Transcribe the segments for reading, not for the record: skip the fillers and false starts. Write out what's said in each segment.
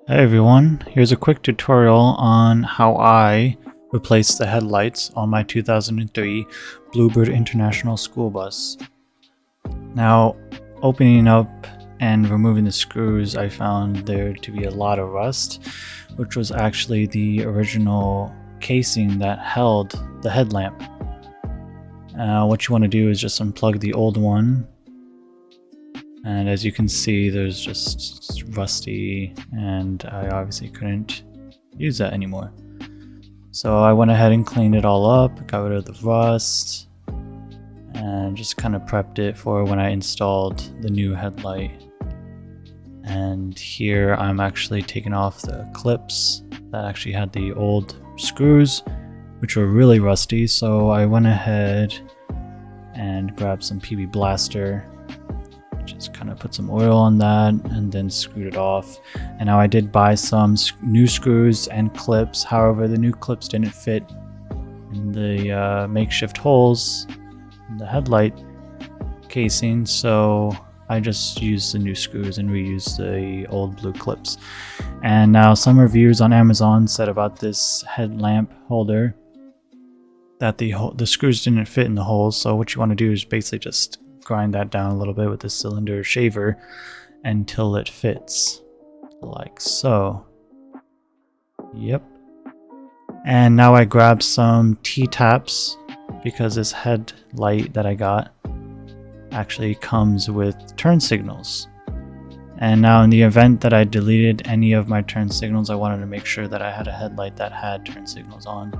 Hey everyone, here's a quick tutorial on how I replaced the headlights on my 2003 Bluebird International School Bus. Now, opening up and removing the screws, I found there to be a lot of rust, which was actually the original casing that held the headlamp. What you want to do is just unplug the old one. And as you can see, there's just rusty, and I obviously couldn't use that anymore. So I went ahead and cleaned it all up, got rid of the rust, and just kind of prepped it for when I installed the new headlight. And here I'm actually taking off the clips that actually had the old screws, which were really rusty. So I went ahead and grabbed some PB Blaster, just kind of put some oil on that and then screwed it off. And now I did buy some new screws and clips. However, the new clips didn't fit in the makeshift holes in the headlight casing, so I just used the new screws and reused the old blue clips. And now some reviews on Amazon said about this headlamp holder that the screws didn't fit in the holes. So what you want to do is basically just grind that down a little bit with the cylinder shaver until it fits, like so. Yep. And now I grabbed some T-taps because this headlight that I got actually comes with turn signals. And now in the event that I deleted any of my turn signals, I wanted to make sure that I had a headlight that had turn signals on.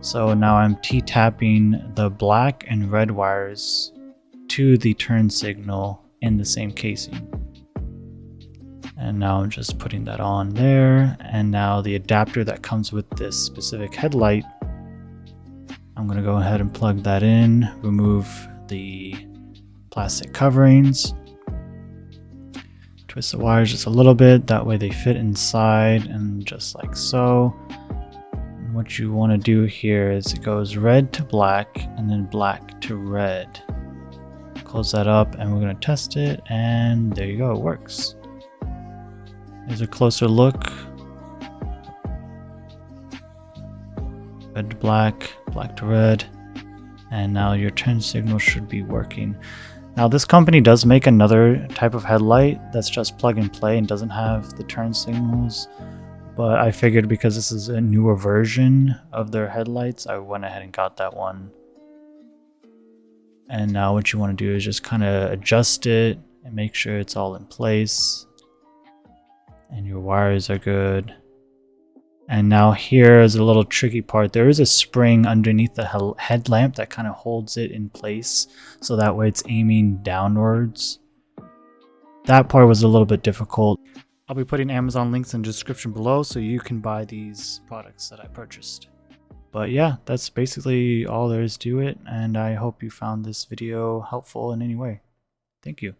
So now I'm T-tapping the black and red wires to the turn signal in the same casing. And now I'm just putting that on there. And now the adapter that comes with this specific headlight, I'm going to go ahead and plug that in, remove the plastic coverings, twist the wires just a little bit, that way they fit inside, and just like so. And what you want to do here is it goes red to black and then black to red. Close that up and we're going to test it, and there you go, it works. Here's a closer look. Red to black, black to red, and now your turn signal should be working. Now this company does make another type of headlight that's just plug and play and doesn't have the turn signals, but I figured because this is a newer version of their headlights, I went ahead and got that one. And now what you want to do is just kind of adjust it and make sure it's all in place and your wires are good. And now here is a little tricky part. There is a spring underneath the headlamp that kind of holds it in place, so that way it's aiming downwards. That part was a little bit difficult. I'll be putting Amazon links in the description below so you can buy these products that I purchased. But yeah, that's basically all there is to it, and I hope you found this video helpful in any way. Thank you.